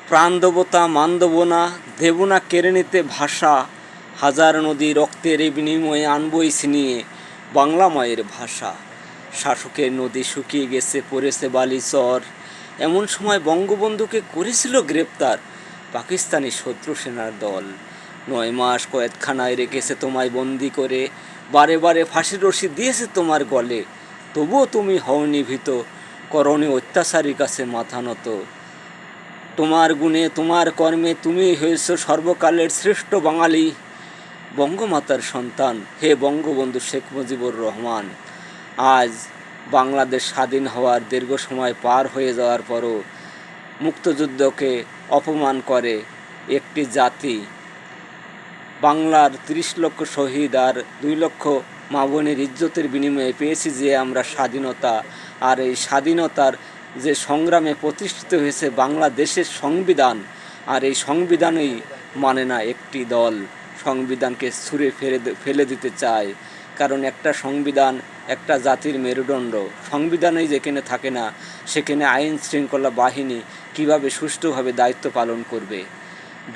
প্রাণ দেবতা মান দেব না, দেব না কেড়ে নিতে ভাষা। হাজার নদী রক্তের বিনিময়ে আনবই ছিনিয়ে বাংলা মায়ের ভাষা। শাসকের নদী শুকিয়ে গেছে, পড়েছে বালিচর। এমন সময় বঙ্গবন্ধুকে করেছিল গ্রেপ্তার পাকিস্তানি শত্রু সেনার দল। 9 মাস কয়েদখানায় রেখেছে তোমায় বন্দি করে, বারে বারে ফাঁসির রশি দিয়েছে তোমার গলে। তবুও তুমি হওনি ভীত, করনি অত্যাচারীর কাছে মাথা নত। তোমার গুণে তোমার কর্মে তুমি হয়েছ সর্বকালের শ্রেষ্ঠ বাঙালি। বঙ্গমাতার সন্তান হে বঙ্গবন্ধু শেখ মুজিবুর রহমান। আজ বাংলাদেশ স্বাধীন হওয়ার দীর্ঘ সময় পার হয়ে যাওয়ার পরও মুক্তিযুদ্ধকে অপমান করে একটি জাতি। বাংলার 30 লক্ষ শহীদ আর 2 লক্ষ মা বোনের ইজ্জতের বিনিময়ে পেয়েছি যে আমরা স্বাধীনতা। আর এই স্বাধীনতার যে সংগ্রামে প্রতিষ্ঠিত হয়েছে বাংলাদেশের সংবিধান, আর এই সংবিধানই মানে না একটি দল। সংবিধানকে ছুঁড়ে ফেলে দিতে চায়, কারণ একটা সংবিধান একটা জাতির মেরুদণ্ড। সংবিধানেই যেখানে থাকে না, সেখানে আইন শৃঙ্খলা বাহিনী কিভাবে সুষ্ঠুভাবে দায়িত্ব পালন করবে।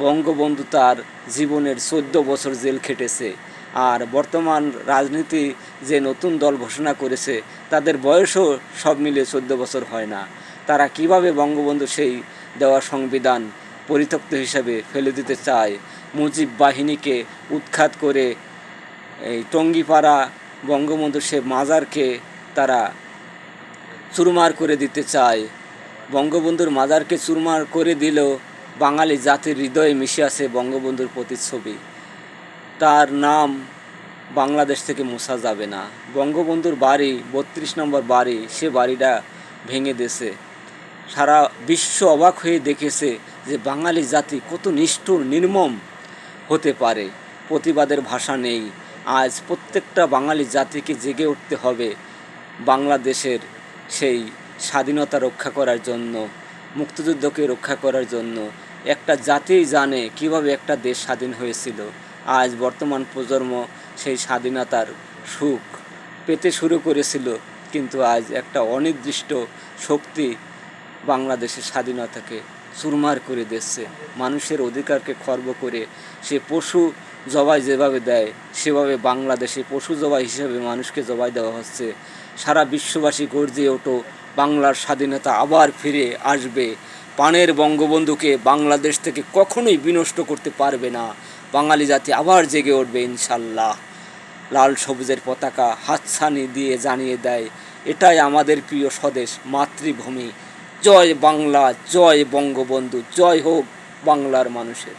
বঙ্গবন্ধু তার জীবনের 14 বছর জেল খেটেছে, আর বর্তমান রাজনীতি যে নতুন দল ঘোষণা করেছে তাদের বয়সও সব মিলে 14 বছর হয় না। তারা কিভাবে বঙ্গবন্ধু সেই দেওয়া সংবিধান পরিত্যক্ত হিসাবে ফেলে দিতে চায়। মুজিব বাহিনীকে উৎখাত করে এই টঙ্গিপাড়া বঙ্গবন্ধু সে মাজারকে তারা চুরমার করে দিতে চায়। বঙ্গবন্ধুর মাজারকে চুরমার করে দিলেও বাঙালি জাতির হৃদয়ে মিশে আছে বঙ্গবন্ধুর প্রতিচ্ছবি। তার নাম বাংলাদেশ থেকে মোছা যাবে না। বঙ্গবন্ধুর বাড়ি 32 নম্বর বাড়ি, সে বাড়িটা ভেঙে দিয়েছে। সারা বিশ্ব অবাক হয়ে দেখেছে যে বাঙালি জাতি কত নিষ্ঠুর নির্মম হতে পারে। প্রতিবাদের ভাষা নেই। আজ প্রত্যেকটা বাঙালি জাতিকে জেগে উঠতে হবে বাংলাদেশের সেই স্বাধীনতা রক্ষা করার জন্য, মুক্তিযুদ্ধকে রক্ষা করার জন্য। একটা জাতিই জানে কিভাবে একটা দেশ স্বাধীন হয়েছিল। আজ বর্তমান প্রজন্ম সেই স্বাধীনতার সুখ পেতে শুরু করেছিল, কিন্তু আজ একটা অনির্দিষ্ট শক্তি বাংলাদেশের স্বাধীনতাকে চুরমার করে দিচ্ছে। মানুষের অধিকারকে খর্ব করে সে পশু জবাই যেভাবে দেয়, সেভাবে বাংলাদেশে পশু জবাই হিসেবে মানুষকে জবাই দেওয়া হচ্ছে। সারা বিশ্ববাসী গর্জে ওঠো, বাংলার স্বাধীনতা আবার ফিরে আসবে। প্রাণের বঙ্গবন্ধুকে বাংলাদেশ থেকে কখনোই বিনষ্ট করতে পারবে না। বাঙালি জাতি আবার জেগে উঠবে ইনশাল্লাহ। লাল সবুজের পতাকা হাতছানি দিয়ে জানিয়ে দেয়, এটাই আমাদের প্রিয় স্বদেশ মাতৃভূমি। জয় বাংলা, জয় বঙ্গবন্ধু, জয় হোক বাংলার মানুষের।